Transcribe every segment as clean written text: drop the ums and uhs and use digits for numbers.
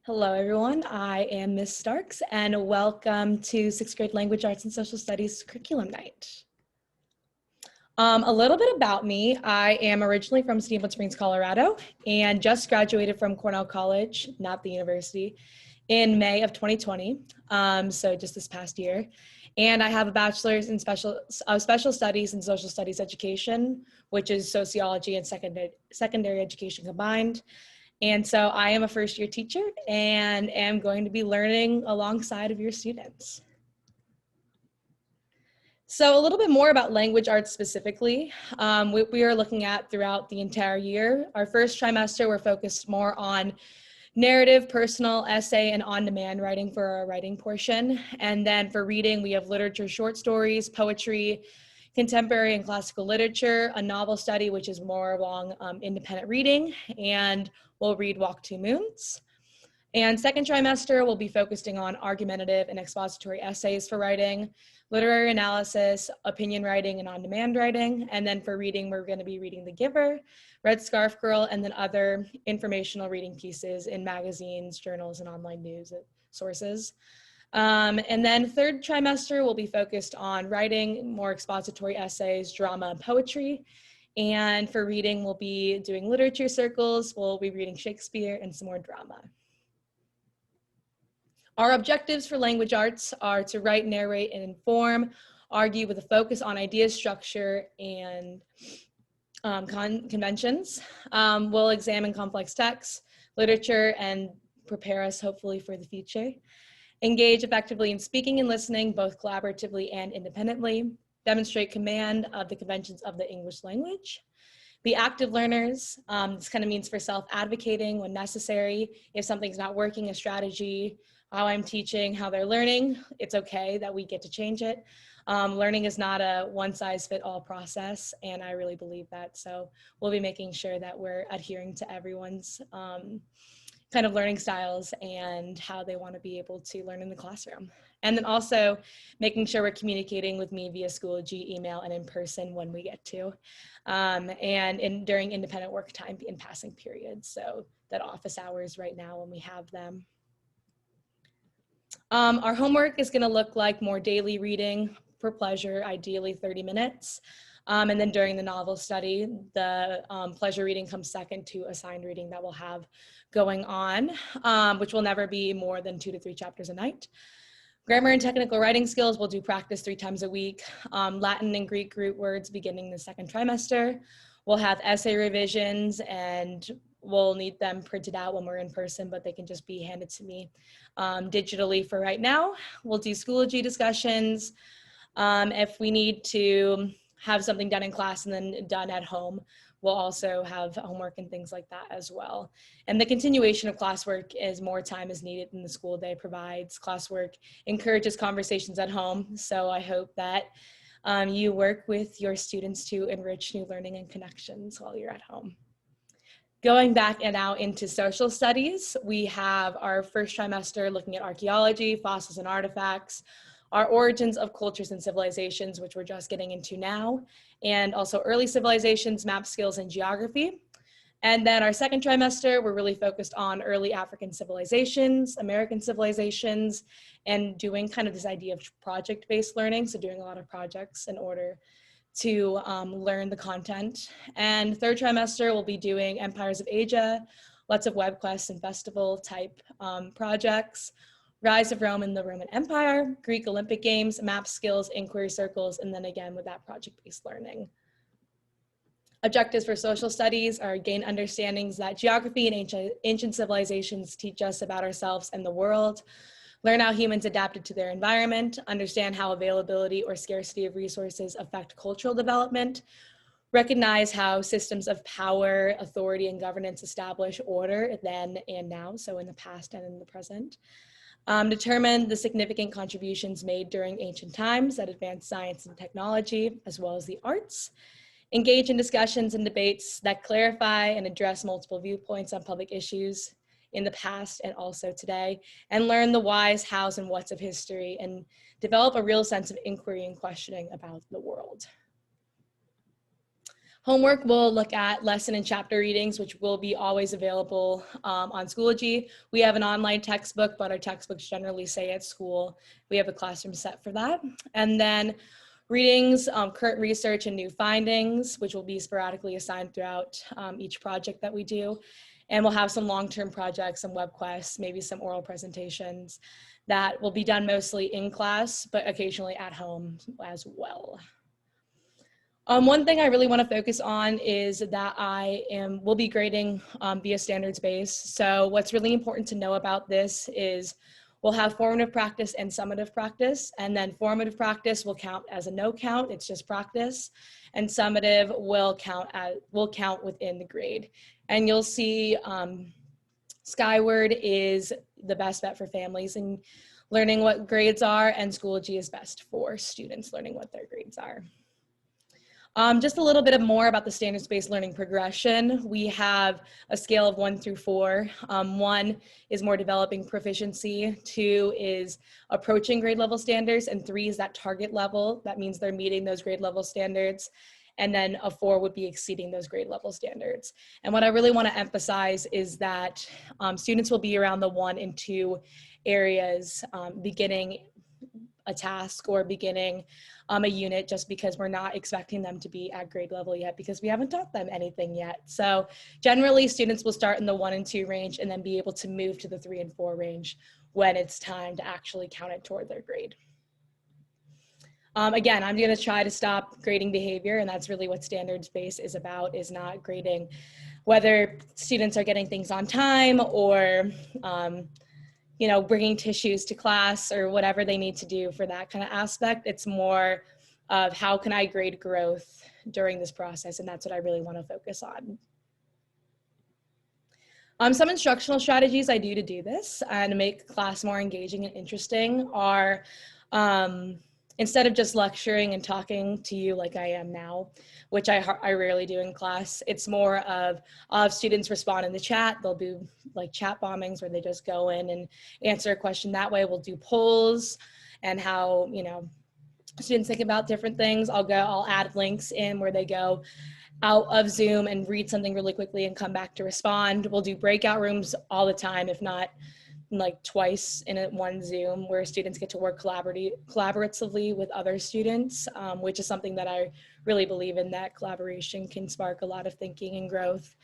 Hello, everyone. I am Miss Starks, and welcome to sixth grade Language Arts and Social Studies Curriculum Night. A little bit about me. I am originally from Steamboat Springs, Colorado, and just graduated from Cornell College, not the university, in May of 2020, so just this past year. And I have a bachelor's in special studies and social studies education, which is sociology and secondary education combined. And so I am a first year teacher and am going to be learning alongside of your students. So a little bit more about language arts specifically. We are looking at throughout the entire year. Our first trimester, we're focused more on narrative, personal, essay, and on-demand writing for our writing portion. And then for reading, we have literature, short stories, poetry, contemporary and classical literature, a novel study, which is more along independent reading, and we'll read Walk Two Moons. And second trimester, we'll be focusing on argumentative and expository essays for writing, literary analysis, opinion writing, and on-demand writing. And then for reading, we're going to be reading The Giver, Red Scarf Girl, and then other informational reading pieces in magazines, journals, and online news sources. And then third trimester, we'll be focused on writing more expository essays, drama, and poetry. And for reading, we'll be doing literature circles, we'll be reading Shakespeare and some more drama. Our objectives for language arts are to write, narrate, and inform, argue with a focus on idea structure and conventions. We'll examine complex texts, literature, and prepare us hopefully for the future. Engage effectively in speaking and listening, both collaboratively and independently. Demonstrate command of the conventions of the English language. Be active learners. This kind of means for self-advocating when necessary. If something's not working, a strategy, how I'm teaching, how they're learning, it's okay that we get to change it. Learning is not a one-size-fit-all process, and I really believe that. So we'll be making sure that we're adhering to everyone's kind of learning styles and how they want to be able to learn in the classroom. And then also making sure we're communicating with me via Schoology, email, and in person when we get to, and during independent work time in passing periods. So that office hours right now when we have them. Our homework is going to look like more daily reading for pleasure, ideally 30 minutes. And then during the novel study, the pleasure reading comes second to assigned reading that we'll have going on, which will never be more than 2 to 3 chapters a night. Grammar and technical writing skills, we'll do practice 3 times a week. Latin and Greek root words beginning the second trimester. We'll have essay revisions, and we'll need them printed out when we're in person, but they can just be handed to me digitally for right now. We'll do Schoology discussions. If we need to have something done in class and then done at home, we'll also have homework and things like that as well. And the continuation of classwork is more time is needed than the school day provides. Classwork encourages conversations at home. So I hope that you work with your students to enrich new learning and connections while you're at home. Going back and out into social studies, we have our first trimester looking at archaeology, fossils and artifacts, our origins of cultures and civilizations, which we're just getting into now, and also early civilizations, map skills, and geography. And then our second trimester, we're really focused on early African civilizations, American civilizations, and doing kind of this idea of project-based learning, so doing a lot of projects in order to learn the content. And third trimester, we'll be doing Empires of Asia, lots of web quests and festival type projects, Rise of Rome and the Roman Empire, Greek Olympic Games, map skills, inquiry circles, and then again with that project-based learning. Objectives for social studies are gain understandings that geography and ancient civilizations teach us about ourselves and the world, learn how humans adapted to their environment, understand how availability or scarcity of resources affect cultural development, recognize how systems of power, authority, and governance establish order then and now, so in the past and in the present. Determine the significant contributions made during ancient times that advanced science and technology, as well as the arts. Engage in discussions and debates that clarify and address multiple viewpoints on public issues in the past and also today, and learn the whys, hows, and whats of history, and develop a real sense of inquiry and questioning about the world. Homework will look at lesson and chapter readings, which will be always available on Schoology. We have an online textbook, but our textbooks generally say at school. We have a classroom set for that. And then readings, current research and new findings, which will be sporadically assigned throughout each project that we do. And we'll have some long-term projects, some web quests, maybe some oral presentations that will be done mostly in class, but occasionally at home as well. One thing I really want to focus on is that will be grading via standards-based. So what's really important to know about this is we'll have formative practice and summative practice, and then formative practice will count as a no count, it's just practice, and summative will count within the grade. And you'll see Skyward is the best bet for families and learning what grades are, and Schoology is best for students learning what their grades are. Just a little bit more about the standards-based learning progression. We have a scale of 1 through 4. 1 is more developing proficiency, 2 is approaching grade level standards, and 3 is that target level. That means they're meeting those grade level standards. And then a 4 would be exceeding those grade level standards. And what I really want to emphasize is that students will be around the 1 and 2 areas, beginning a task or beginning a unit, just because we're not expecting them to be at grade level yet because we haven't taught them anything yet. So generally students will start in the 1 and 2 range and then be able to move to the 3 and 4 range when it's time to actually count it toward their grade. Again, I'm going to try to stop grading behavior, and that's really what standards-based is about, is not grading whether students are getting things on time or you know, bringing tissues to class or whatever they need to do for that kind of aspect. It's more of how can I grade growth during this process, and that's what I really want to focus on. Some instructional strategies I do to do this and to make class more engaging and interesting are instead of just lecturing and talking to you like I am now, which I rarely do in class, it's more of I'll have students respond in the chat. They'll do like chat bombings where they just go in and answer a question that way. We'll do polls and how, you know, students think about different things. I'll add links in where they go out of Zoom and read something really quickly and come back to respond. We'll do breakout rooms all the time, if not like twice in one Zoom, where students get to work collaboratively with other students, which is something that I really believe in, that collaboration can spark a lot of thinking and growth.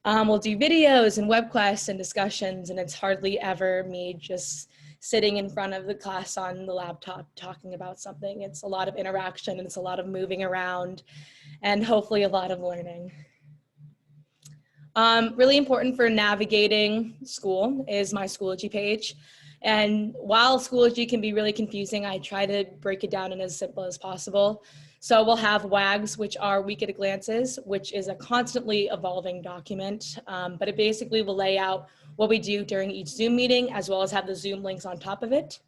We'll do videos and web quests and discussions, and it's hardly ever me just sitting in front of the class on the laptop talking about something. It's a lot of interaction, and it's a lot of moving around, and hopefully a lot of learning. Really important for navigating school is my Schoology page. And while Schoology can be really confusing, I try to break it down in as simple as possible. So we'll have WAGs, which are week at a glances, which is a constantly evolving document, but it basically will lay out what we do during each Zoom meeting, as well as have the Zoom links on top of it.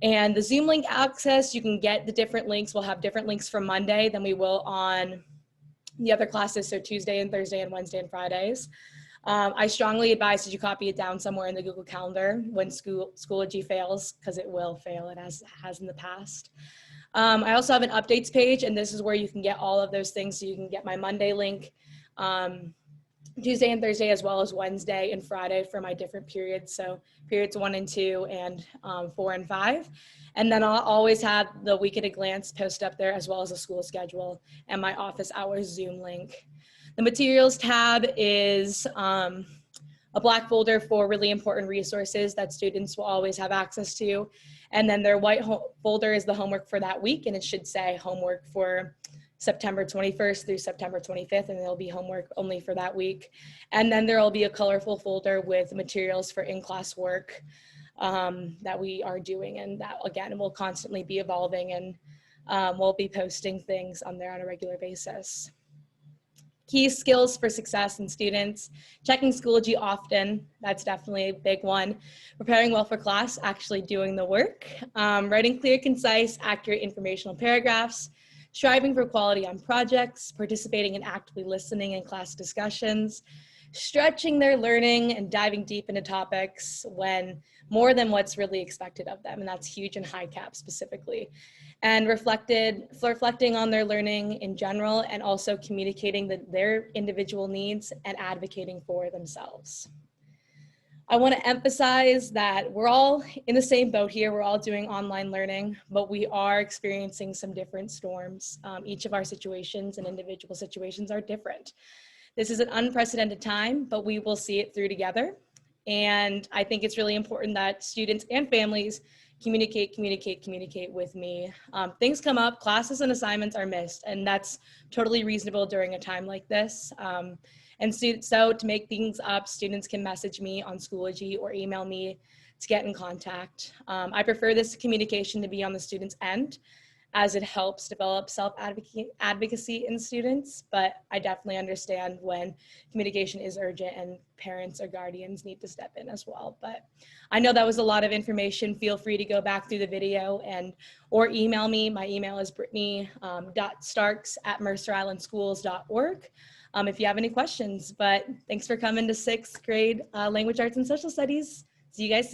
And the Zoom link access, you can get the different links. We'll have different links for Monday than we will on the other classes, so Tuesday and Thursday and Wednesday and Fridays. I strongly advise that you copy it down somewhere in the Google Calendar when Schoology fails, because it will fail, it has in the past. I also have an updates page, and this is where you can get all of those things. So you can get my Monday link, Tuesday and Thursday, as well as Wednesday and Friday for my different periods. So periods 1 and 2 and 4 and 5. And then I'll always have the week at a glance post up there, as well as a school schedule and my office hours Zoom link. The materials tab is a black folder for really important resources that students will always have access to. And then their white folder is the homework for that week, and it should say homework for September 21st through September 25th, and there'll be homework only for that week. And then there will be a colorful folder with materials for in-class work that we are doing, and that again will constantly be evolving, and we'll be posting things on there on a regular basis. Key skills for success in students: checking Schoology often, that's definitely a big one. Preparing well for class, actually doing the work. Writing clear, concise, accurate informational paragraphs. Striving for quality on projects. Participating and actively listening in class discussions. stretching their learning and diving deep into topics when more than what's really expected of them. And that's huge in high cap specifically. And reflecting on their learning in general, and also communicating their individual needs and advocating for themselves. I want to emphasize that we're all in the same boat here. We're all doing online learning, but we are experiencing some different storms. Each of our situations and individual situations are different. This is an unprecedented time, but we will see it through together. And I think it's really important that students and families communicate with me. Things come up, classes and assignments are missed, and that's totally reasonable during a time like this. And so to make things up, students can message me on Schoology or email me to get in contact. I prefer this communication to be on the student's end, as it helps develop self-advocacy in students, but I definitely understand when communication is urgent and parents or guardians need to step in as well. But I know that was a lot of information. Feel free to go back through the video or email me. My email is brittany.starks@mercerislandschools.org if you have any questions. But thanks for coming to 6th grade Language Arts and Social Studies. See you guys soon.